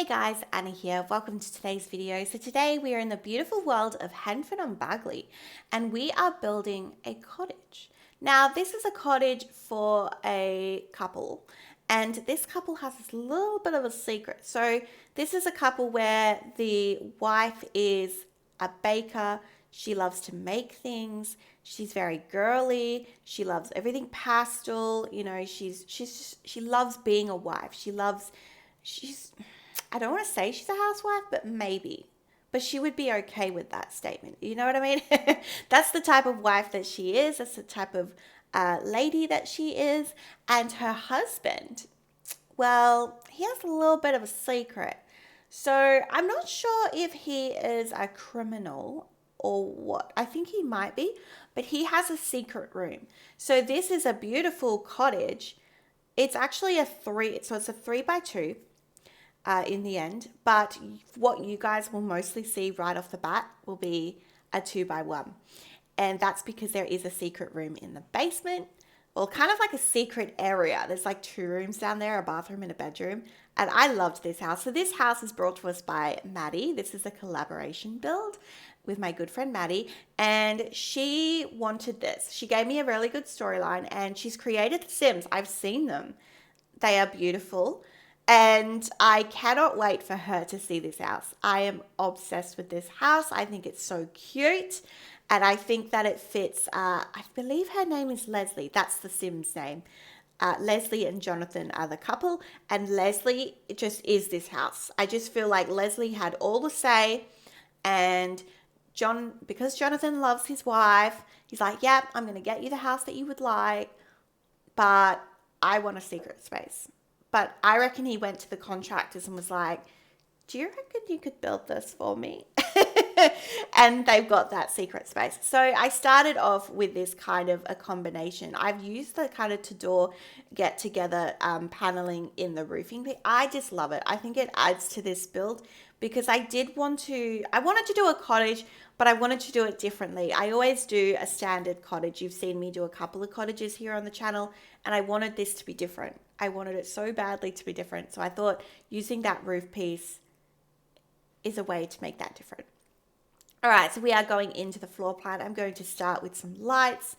Hey guys, Anna here. Welcome to today's video. So today we are in the beautiful world of Henford on Bagley and we are building a cottage. Now this is a cottage for a couple and this couple has this little bit of a secret. So this is a couple where the wife is a baker. She loves to make things. She's very girly. She loves everything pastel. You know, she loves being a wife. She's I don't want to say she's a housewife, but maybe. But she would be okay with that statement. You know what I mean? That's the type of wife that she is. That's the type of lady that she is. And her husband, well, he has a little bit of a secret. So I'm not sure if he is a criminal or what. I think he might be, but he has a secret room. So this is a beautiful cottage. It's actually so it's a 3x2 in the end. But what you guys will mostly see right off the bat will be a 2x1. And that's because there is a secret room in the basement. Well, kind of like a secret area. There's like 2 rooms down there, a bathroom and a bedroom. And I loved this house. So this house is brought to us by Maddy. This is a collaboration build with my good friend Maddy. And she wanted this. She gave me a really good storyline and she's created the Sims. I've seen them. They are beautiful. And I cannot wait for her to see this house. I am obsessed with this house. I think it's so cute. And I think that it fits, I believe her name is Leslie. That's the Sims name. Leslie and Jonathan are the couple. And Leslie just is this house. I just feel like Leslie had all the say. And because Jonathan loves his wife, he's like, yep, I'm going to get you the house that you would like. But I want a secret space. But I reckon he went to the contractors and was like, do you reckon you could build this for me? And they've got that secret space. So I started off with this kind of a combination. I've used the kind of to-door get together paneling in the roofing thing. I just love it. I think it adds to this build because I wanted to do a cottage, but I wanted to do it differently. I always do a standard cottage. You've seen me do a couple of cottages here on the channel, and I wanted this to be different. I wanted it so badly to be different. So I thought using that roof piece is a way to make that different. All right, so we are going into the floor plan. I'm going to start with some lights.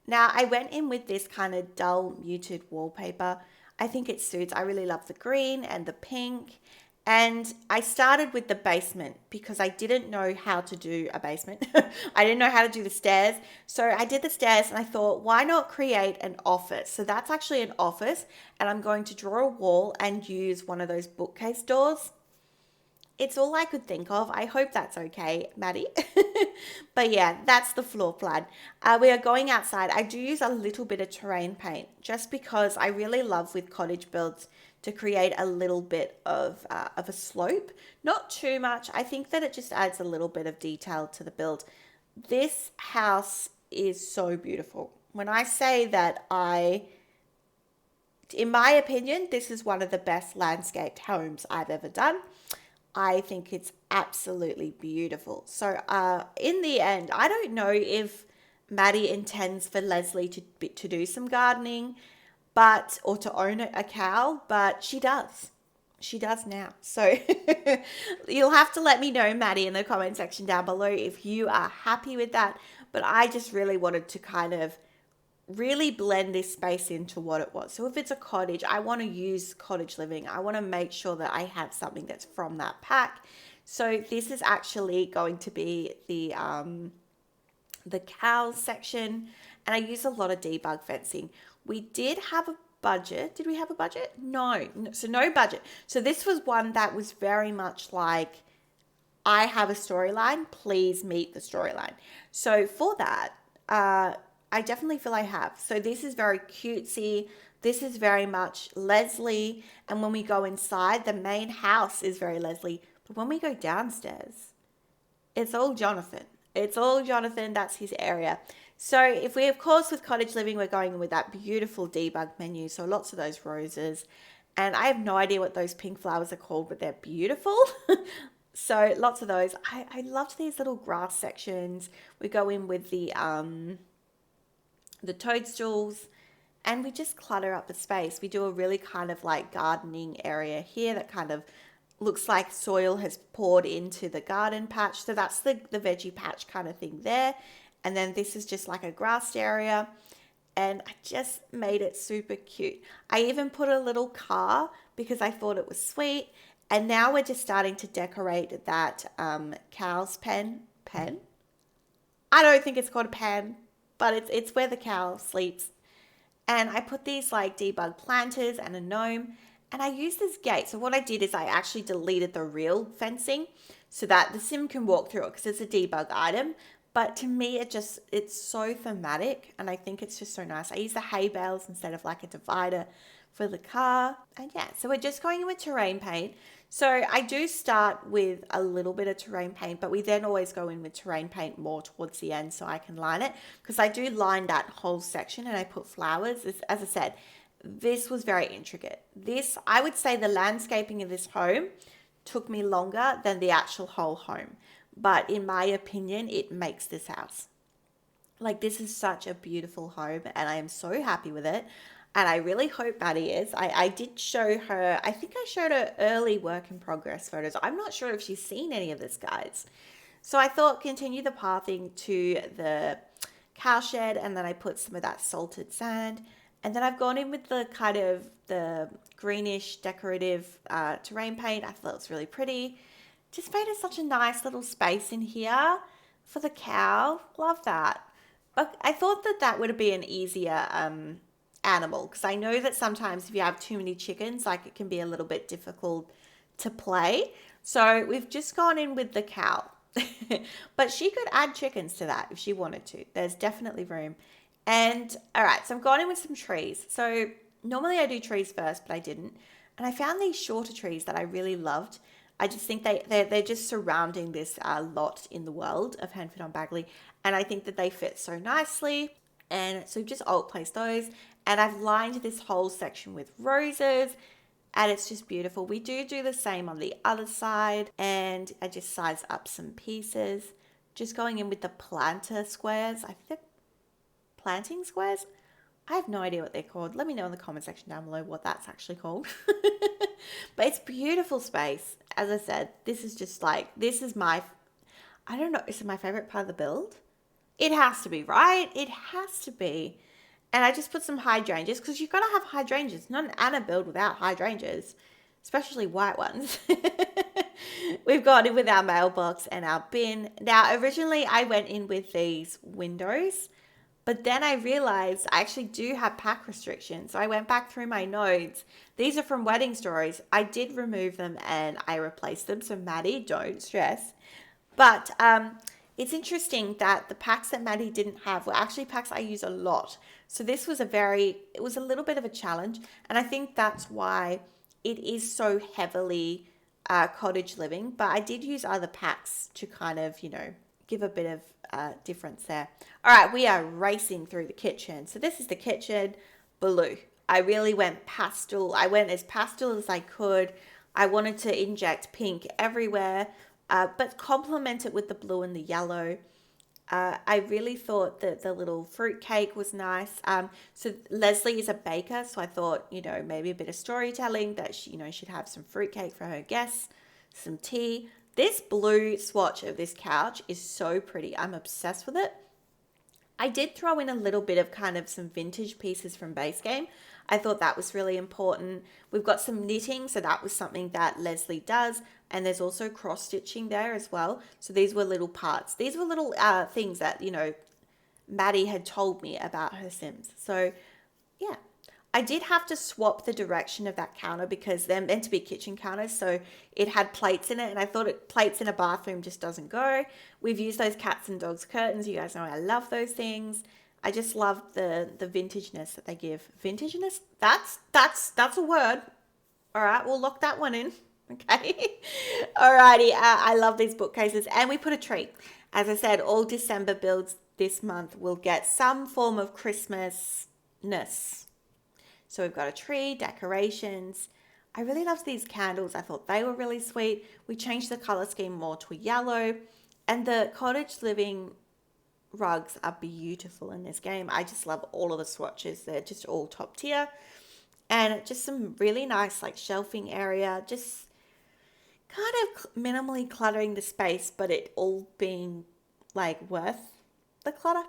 Now, I went in with this kind of dull, muted wallpaper. I think it suits. I really love the green and the pink. And I started with the basement because I didn't know how to do a basement. I didn't know how to do the stairs. So I did the stairs and I thought, why not create an office? So that's actually an office. And I'm going to draw a wall and use one of those bookcase doors. It's all I could think of. I hope that's okay, Maddy. But yeah, that's the floor plan. We are going outside. I do use a little bit of terrain paint just because I really love with cottage builds to create a little bit of a slope. Not too much. I think that it just adds a little bit of detail to the build. This house is so beautiful. When I say that in my opinion, this is one of the best landscaped homes I've ever done. I think it's absolutely beautiful. So in the end, I don't know if Maddy intends for Leslie to do some gardening, or to own a cow, but she does. She does now. So you'll have to let me know, Maddy, in the comment section down below if you are happy with that. But I just really wanted to kind of really blend this space into what it was. So if it's a cottage, I want to use cottage living. I want to make sure that I have something that's from that pack. So this is actually going to be the cows section, and I use a lot of debug fencing. We did have a budget. Did we have a budget? No. So no budget. So this was one that was very much like, I have a storyline, please meet the storyline. So for that, I definitely feel I have. So this is very cutesy. This is very much Leslie. And when we go inside, the main house is very Leslie. But when we go downstairs, it's all Jonathan. It's all Jonathan. That's his area. So if we, of course, with cottage living, we're going in with that beautiful debug menu. So lots of those roses. And I have no idea what those pink flowers are called, but they're beautiful. So lots of those. I loved these little grass sections. We go in with the toadstools, and we just clutter up the space. We do a really kind of like gardening area here that kind of looks like soil has poured into the garden patch. So that's the veggie patch kind of thing there. And then this is just like a grassed area. And I just made it super cute. I even put a little car because I thought it was sweet. And now we're just starting to decorate that cow's pen. Pen? I don't think it's called a pen, but it's where the cow sleeps. And I put these like debug planters and a gnome, and I used this gate. So what I did is I actually deleted the real fencing so that the sim can walk through it because it's a debug item. But to me, it's so thematic, and I think it's just so nice. I use the hay bales instead of like a divider for the car. And yeah, so we're just going in with terrain paint. So I do start with a little bit of terrain paint, but we then always go in with terrain paint more towards the end so I can line it, because I do line that whole section and I put flowers. As I said, this was very intricate. I would say the landscaping of this home took me longer than the actual whole home. But in my opinion, it makes this house. Like, this is such a beautiful home and I am so happy with it. And I really hope Maddy is. I did show her, I think I showed her early work in progress photos. I'm not sure if she's seen any of this, guys. So I thought continue the pathing to the cow shed, and then I put some of that salted sand. And then I've gone in with the kind of the greenish decorative terrain paint. I thought it was really pretty. Just made it such a nice little space in here for the cow. Love that. But I thought that would be an easier animal, because I know that sometimes if you have too many chickens, like, it can be a little bit difficult to play. So we've just gone in with the cow. But she could add chickens to that if she wanted to. There's definitely room. And all right, so I've gone in with some trees. So normally I do trees first, but I didn't. And I found these shorter trees that I really loved. I just think they're just surrounding this lot in the world of Hanford on Bagley. And I think that they fit so nicely. And so just alt placed those. And I've lined this whole section with roses. And it's just beautiful. We do the same on the other side. And I just size up some pieces. Just going in with the planter squares. I think planting squares. I have no idea what they're called. Let me know in the comment section down below what that's actually called. But it's beautiful space. As I said, this is just like, this is my, I don't know, is it my favorite part of the build? It has to be, right? It has to be. And I just put some hydrangeas, because you've got to have hydrangeas. Not an Anna build without hydrangeas, especially white ones. We've got it with our mailbox and our bin. Now, originally I went in with these windows, but then I realized I actually do have pack restrictions. So I went back through my notes. These are from Wedding Stories. I did remove them and I replaced them. So Maddy, don't stress. But it's interesting that the packs that Maddy didn't have were actually packs I use a lot. So this was it was a little bit of a challenge. And I think that's why it is so heavily cottage living. But I did use other packs to kind of, give a bit of difference there. All right, we are racing through the kitchen. So this is the kitchen, blue. I really went pastel. I went as pastel as I could. I wanted to inject pink everywhere, but complement it with the blue and the yellow. I really thought that the little fruit cake was nice. So Leslie is a baker, so I thought, maybe a bit of storytelling that she, should have some fruit cake for her guests, some tea. This blue swatch of this couch is so pretty. I'm obsessed with it. I did throw in a little bit of kind of some vintage pieces from Base Game. I thought that was really important. We've got some knitting, so that was something that Leslie does. And there's also cross stitching there as well. So these were little parts. These were little things that, Maddy had told me about her Sims. So yeah. I did have to swap the direction of that counter because they're meant to be kitchen counters. So it had plates in it, and I thought plates in a bathroom just doesn't go. We've used those cats and dogs curtains. You guys know I love those things. I just love the vintageness that they give. Vintageness? That's a word. All right, we'll lock that one in. Okay. Alrighty. I love these bookcases, and we put a tree. As I said, all December builds this month will get some form of Christmasness. So we've got a tree, decorations. I really loved these candles. I thought they were really sweet. We changed the color scheme more to yellow. And the cottage living rugs are beautiful in this game. I just love all of the swatches. They're just all top tier. And just some really nice like shelving area. Just, of minimally cluttering the space, but it all being like worth the clutter.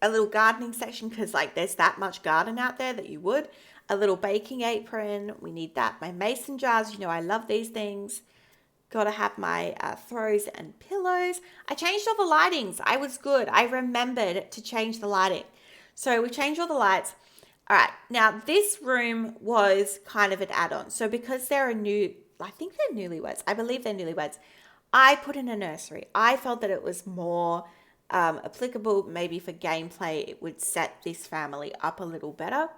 A little gardening section because like there's that much garden out there that you would. A little baking apron. We need that. My mason jars. You know I love these things. Got to have my throws and pillows. I changed all the lightings. I was good. I remembered to change the lighting. So we changed all the lights. All right. Now this room was kind of an add-on. So because they're I think they're newlyweds. I believe they're newlyweds. I put in a nursery. I felt that it was more applicable maybe for gameplay. It would set this family up a little better.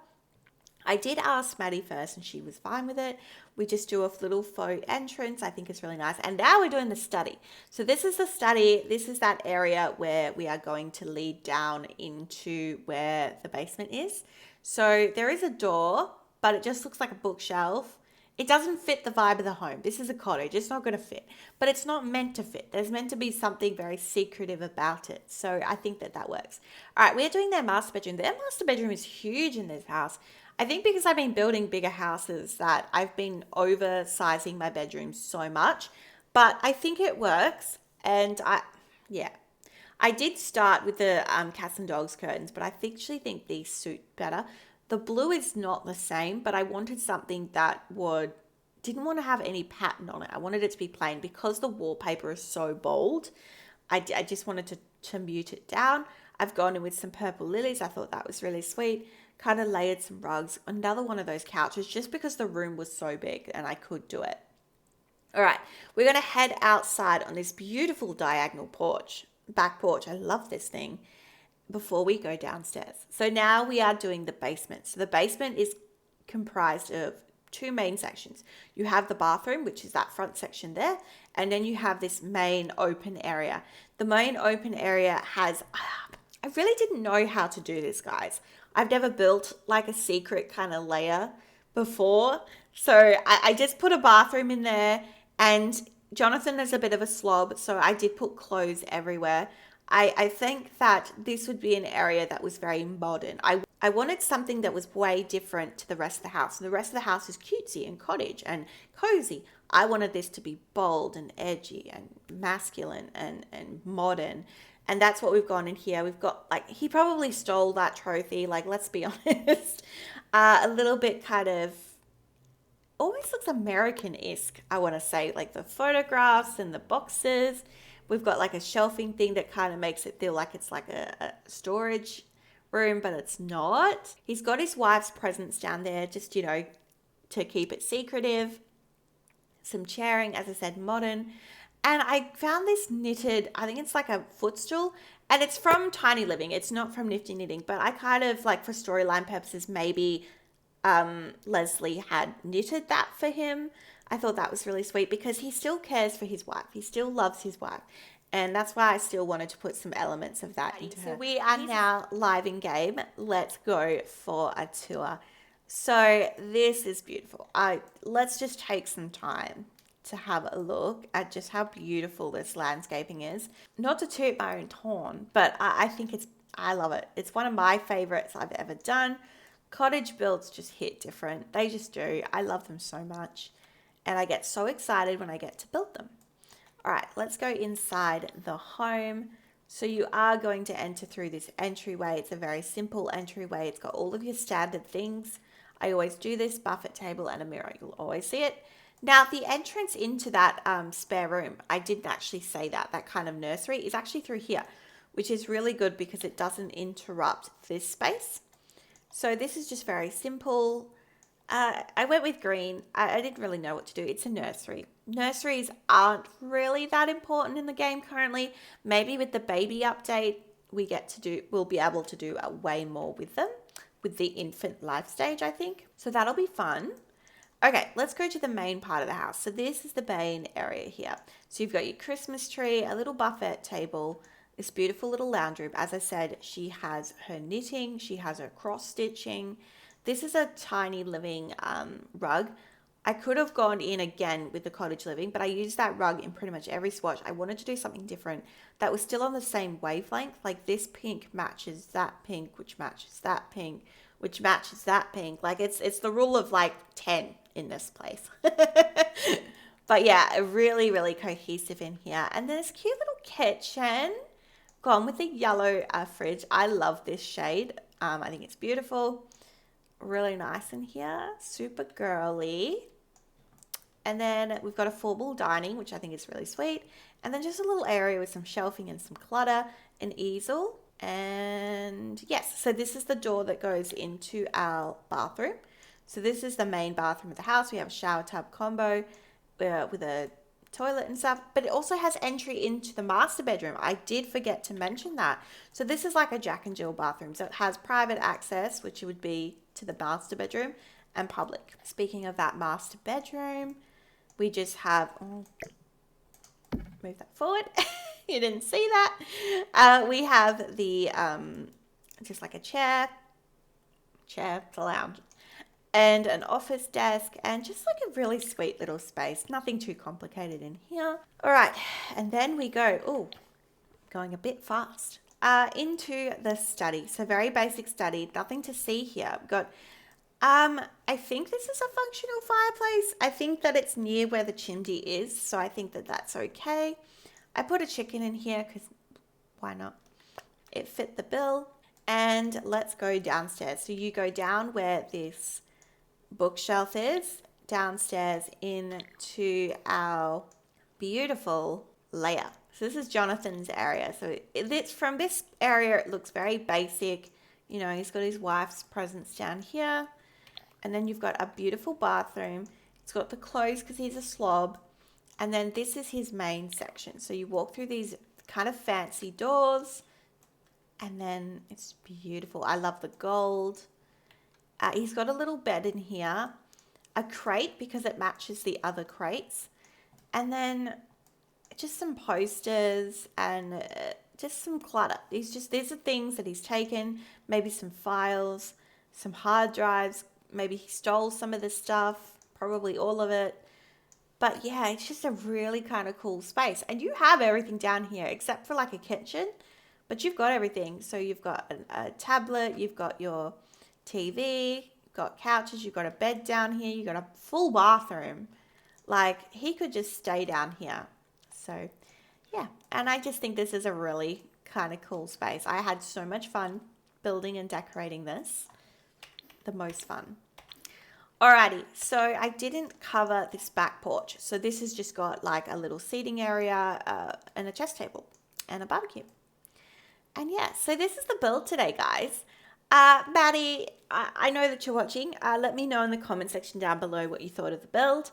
I did ask Maddy first and she was fine with it. We just do a little faux entrance. I think it's really nice. And now we're doing the study. So this is the study. This is that area where we are going to lead down into where the basement is. So there is a door, but it just looks like a bookshelf. It doesn't fit the vibe of the home. This is a cottage. It's not going to fit, but it's not meant to fit. There's meant to be something very secretive about it. So I think that works. All right, we're doing their master bedroom. Their master bedroom is huge in this house. I think because I've been building bigger houses that I've been oversizing my bedroom so much, but I think it works. And I did start with the cats and dogs curtains, but I actually think these suit better. The blue is not the same, but I wanted something that didn't want to have any pattern on it. I wanted it to be plain because the wallpaper is so bold. I just wanted to mute it down. I've gone in with some purple lilies. I thought that was really sweet. Kind of layered some rugs. Another one of those couches just because the room was so big and I could do it. All right, we're going to head outside on this beautiful diagonal back porch. I love this thing. Before we go downstairs. So now we are doing the basement. So the basement is comprised of two main sections. You have the bathroom, which is that front section there, and then you have this main open area. The main open area has, I really didn't know how to do this, guys. I've never built like a secret kind of layer before. So I just put a bathroom in there, and Jonathan is a bit of a slob, so I did put clothes everywhere. I think that this would be an area that was very modern. I wanted something that was way different to the rest of the house. And the rest of the house is cutesy and cottage and cozy. I wanted this to be bold and edgy and masculine and modern. And that's what we've gone in here. We've got, like, he probably stole that trophy. Like, let's be honest. A little bit kind of, almost looks American-esque, I want to say. Like the photographs and the boxes. We've got like a shelving thing that kind of makes it feel like it's like a storage room, but it's not. He's got his wife's presents down there just, to keep it secretive. Some chairing, as I said, modern. And I found this knitted, I think it's like a footstool, and it's from Tiny Living. It's not from Nifty Knitting, but I kind of like for storyline purposes, maybe Leslie had knitted that for him. I thought that was really sweet because he still cares for his wife. He still loves his wife. And that's why I still wanted to put some elements of that into her. So we are now live in game. Let's go for a tour. So this is beautiful. Let's just take some time to have a look at just how beautiful this landscaping is. Not to toot my own horn, but I think I love it. It's one of my favorites I've ever done. Cottage builds just hit different. They just do. I love them so much. And I get so excited when I get to build them. All right, let's go inside the home. So you are going to enter through this entryway. It's a very simple entryway. It's got all of your standard things. I always do this, buffet table and a mirror. You'll always see it. Now, the entrance into that spare room, I didn't actually say that kind of nursery is actually through here, which is really good because it doesn't interrupt this space. So this is just very simple. I went with green. I didn't really know what to do. It's a nursery. Nurseries aren't really that important in the game currently. Maybe with the baby update, we'll be able to do way more with them, with the infant life stage, I think. So that'll be fun. Okay, let's go to the main part of the house. So this is the main area here. So you've got your Christmas tree, a little buffet table, this beautiful little lounge room. As I said, she has her knitting, she has her cross stitching. This is a Tiny Living rug. I could have gone in again with the Cottage Living, but I used that rug in pretty much every swatch. I wanted to do something different that was still on the same wavelength. Like this pink matches that pink, which matches that pink, which matches that pink. Like it's the rule of like 10 in this place. But yeah, really, really cohesive in here. And then this cute little kitchen. Gone with the yellow fridge. I love this shade. I think it's beautiful. Really nice in here. Super girly. And then we've got a formal dining, which I think is really sweet. And then just a little area with some shelving and some clutter, an easel. And yes, so this is the door that goes into our bathroom. So this is the main bathroom of the house. We have a shower tub combo with a toilet and stuff, but it also has entry into the master bedroom. I did forget to mention that. So this is like a Jack and Jill bathroom. So it has private access, which would be to the master bedroom, and public. Speaking of that master bedroom, we just have, move that forward. You didn't see that. We have the, just like a chair to lounge, and an office desk, and just like a really sweet little space. Nothing too complicated in here. All right, and then we go, going a bit fast, into the study. So very basic study, nothing to see here. We've got, I think this is a functional fireplace. I think that it's near where the chimney is, so I think that that's okay. I put a chicken in here because why not? It fit the bill. And let's go downstairs. So you go down where this bookshelf is, downstairs into our beautiful layer. So this is Jonathan's area. So it's from this area, it looks very basic. You know, he's got his wife's presents down here. And then you've got a beautiful bathroom. It's got the clothes because he's a slob. And then this is his main section. So you walk through these kind of fancy doors. And then it's beautiful. I love the gold. He's got a little bed in here, a crate because it matches the other crates, and then just some posters and just some clutter. These are things that he's taken, maybe some files, some hard drives. Maybe he stole some of this stuff, probably all of it. But yeah, it's just a really kind of cool space. And you have everything down here except for like a kitchen, but you've got everything. So you've got a tablet, you've got your TV, you've got couches, you've got a bed down here, you've got a full bathroom. Like, he could just stay down here. So yeah, and I just think this is a really kind of cool space. I had so much fun building and decorating this. The most fun. Alrighty, so I didn't cover this back porch. So this has just got like a little seating area and a chess table and a barbecue. And yeah, so this is the build today, guys. Maddy, I know that you're watching. Let me know in the comment section down below what you thought of the build.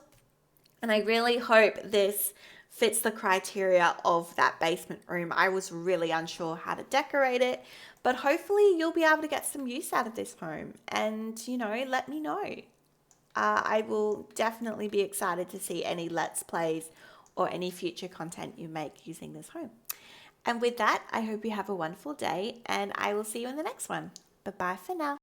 And I really hope this fits the criteria of that basement room. I was really unsure how to decorate it, but hopefully you'll be able to get some use out of this home. And, you know, let me know. I will definitely be excited to see any Let's Plays or any future content you make using this home. And with that, I hope you have a wonderful day, and I will see you in the next one. Bye-bye for now.